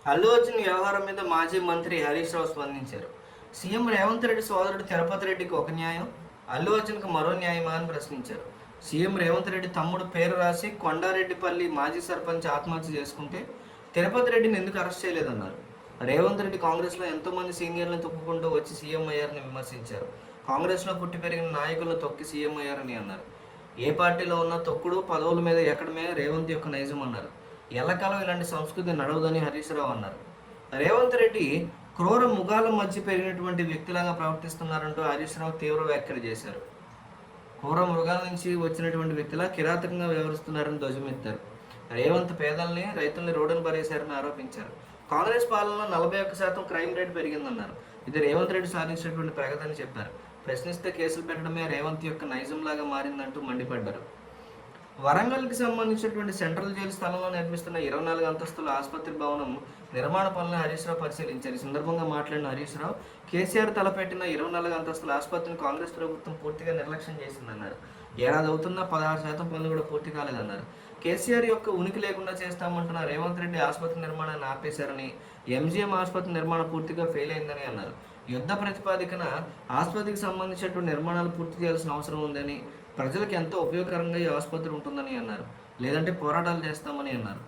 అల్లు అర్జున్ వ్యవహారం మీద మాజీ మంత్రి హరీష్ రావు స్పందించారు. సీఎం రేవంత్ రెడ్డి సోదరుడు తిరుపతి రెడ్డికి ఒక న్యాయం, అల్లు అర్జున్కి మరో న్యాయమా అని ప్రశ్నించారు. సీఎం రేవంత్ రెడ్డి తమ్ముడు పేరు రాసి కొండారెడ్డిపల్లి మాజీ సర్పంచ్ ఆత్మహత్య చేసుకుంటే తిరుపతి రెడ్డిని ఎందుకు అరెస్ట్ చేయలేదన్నారు. రేవంత్ రెడ్డి కాంగ్రెస్లో ఎంతోమంది సీనియర్లను తొక్కుకుంటూ వచ్చి సీఎం అయ్యారని విమర్శించారు. కాంగ్రెస్లో పుట్టి పెరిగిన నాయకులను తొక్కి సీఎం అయ్యారని అన్నారు. ఏ పార్టీలో ఉన్న తొక్కుడు పదవుల మీద ఎక్కడమే రేవంత్ యొక్క నైజం అన్నారు. ఎల్లకాలం ఇలాంటి సంస్కృతి నడవదని హరీష్ రావు అన్నారు. రేవంత్ రెడ్డి క్రూర ముగాల మధ్య పెరిగినటువంటి వ్యక్తిలాగా ప్రవర్తిస్తున్నారంటూ హరీష్ రావు తీవ్ర వ్యాఖ్యలు చేశారు. క్రూర మృగాల నుంచి వచ్చినటువంటి వ్యక్తిలా కిరాతకంగా వ్యవహరిస్తున్నారని ధ్వజమెత్తారు. రేవంత్ పేదల్ని రైతుల్ని రోడ్డును పరేశారని ఆరోపించారు. కాంగ్రెస్ పాలనలో 41% క్రైమ్ రేట్ పెరిగిందన్నారు. ఇది రేవంత్ రెడ్డి సాధించినటువంటి ప్రగతి అని చెప్పారు. ప్రశ్నిస్తే కేసులు పెట్టడమే రేవంత్ యొక్క నైజంలాగా మారిందంటూ మండిపడ్డారు. వరంగల్కి సంబంధించినటువంటి సెంట్రల్ జైలు స్థలంలో నిర్మిస్తున్న 24 అంతస్తుల ఆసుపత్రి భవనం నిర్మాణ పనులను హరీష్ రావు పరిశీలించారు. ఈ సందర్భంగా మాట్లాడిన హరీష్ రావు, కేసీఆర్ తలపెట్టిన 24 అంతస్తుల ఆసుపత్రిని కాంగ్రెస్ ప్రభుత్వం పూర్తిగా నిర్లక్ష్యం చేసిందన్నారు. ఏడాది అవుతున్నా 16% పనులు కూడా పూర్తి కాలేదన్నారు. కేసీఆర్ యొక్క ఉనికి లేకుండా చేస్తామంటున్న రేవంత్ రెడ్డి ఆసుపత్రి నిర్మాణాన్ని ఆపేశారని, ఎంజీఎం ఆసుపత్రి నిర్మాణం పూర్తిగా ఫెయిల్ అయిందని అన్నారు. యుద్ధ ప్రతిపాదికన ఆసుపత్రికి సంబంధించినటువంటి నిర్మాణాలు పూర్తి చేయాల్సిన అవసరం ఉందని, ప్రజలకు ఎంతో ఉపయోగకరంగా ఈ ఆసుపత్రి ఉంటుందని అన్నారు. లేదంటే పోరాటాలు చేస్తామని అన్నారు.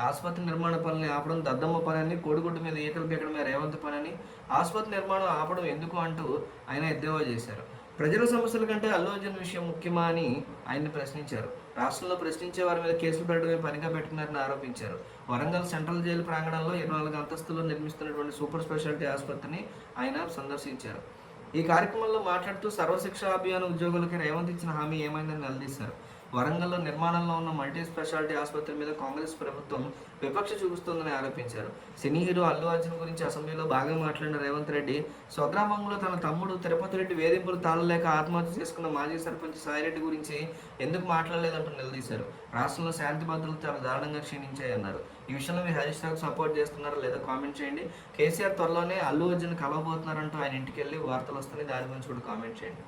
ఆసుపత్రి నిర్మాణ పనులు ఆపడం దద్దమ్మ పని అని, కోడిగుడ్డు మీద ఈకలు పీకడమే రేవంత్ పని అని, ఆసుపత్రి నిర్మాణం ఆపడం ఎందుకు అంటూ ఆయన ఎద్దేవా చేశారు. ప్రజల సమస్యల కంటే అల్లు అర్జున్ విషయం ముఖ్యమా అని ఆయన్ని ప్రశ్నించారు. రాష్ట్రంలో ప్రశ్నించే వారి మీద కేసులు పెట్టడమే పనిగా పెట్టుకున్నారని ఆరోపించారు. వరంగల్ సెంట్రల్ జైలు ప్రాంగణంలో 24 అంతస్తుల్లో నిర్మిస్తున్నటువంటి సూపర్ స్పెషాలిటీ ఆసుపత్రిని ఆయన సందర్శించారు. ఈ కార్యక్రమంలో మాట్లాడుతూ సర్వశిక్ష అభియాన్ ఉద్యోగులకి రేవంత్ ఇచ్చిన హామీ ఏమైందని నిలదీశారు. వరంగల్లో నిర్మాణంలో ఉన్న మల్టీ స్పెషాలిటీ ఆసుపత్రి మీద కాంగ్రెస్ ప్రభుత్వం విపక్ష చూపిస్తోందని ఆరోపించారు. సినీ హీరో అల్లు అర్జున్ గురించి అసెంబ్లీలో బాగా మాట్లాడిన రేవంత్ రెడ్డి, స్వగ్రామంలో తన తమ్ముడు తిరుపతి రెడ్డి వేధింపులు తాళలేక ఆత్మహత్య చేసుకున్న మాజీ సర్పంచ్ సాయిరెడ్డి గురించి ఎందుకు మాట్లాడలేదంటూ నిలదీశారు. రాష్ట్రంలో శాంతి భద్రతలు చాలా దారుణంగా క్షీణించాయన్నారు. ఈ విషయంలో మీరు హరీష్ రావుకు సపోర్ట్ చేస్తున్నారా లేదా కామెంట్ చేయండి. కేసీఆర్ త్వరలోనే అల్లు అర్జున్ కలవబోతున్నారంటూ ఆయన ఇంటికి వెళ్ళి వార్తలు వస్తున్నాయి. దాని గురించి కూడా కామెంట్ చేయండి.